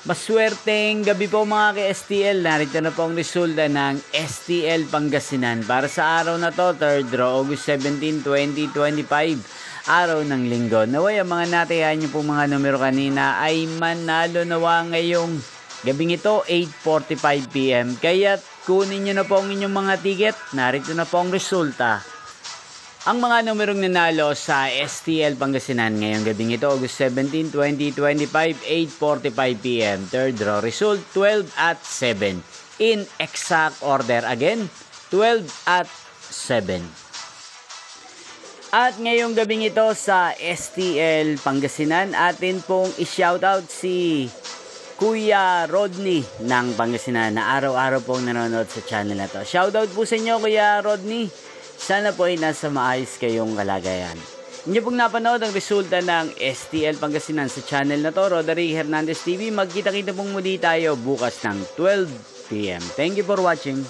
Maswerteng gabi po mga ka-STL. Narito na po ang resulta ng STL Pangasinan para sa araw na to, 3rd draw, August 17, 2025. Araw ng linggo. Naway ang mga natayan nyo po mga numero kanina ay manalo nawa ngayong gabing ito, 8:45 PM. Kaya kunin nyo na po ang inyong mga ticket. Narito na po ang resulta. Ang mga numerong nanalo sa STL Pangasinan ngayong gabing ito, August 17, 2025, 8:45 PM. Third draw result, 12 at 7. In exact order again, 12 at 7. At ngayong gabing ito sa STL Pangasinan, atin pong i-shoutout si Kuya Rodney ng Pangasinan na araw-araw pong nanonood sa channel na to. Shoutout po sa inyo, Kuya Rodney. Sana po ay nasa maayos kayong kalagayan. Inyo pong napanood ang resulta ng STL Pangasinan sa channel na to, Roderick Hernandez TV. Magkita-kita pong muli tayo bukas ng 12 PM. Thank you for watching.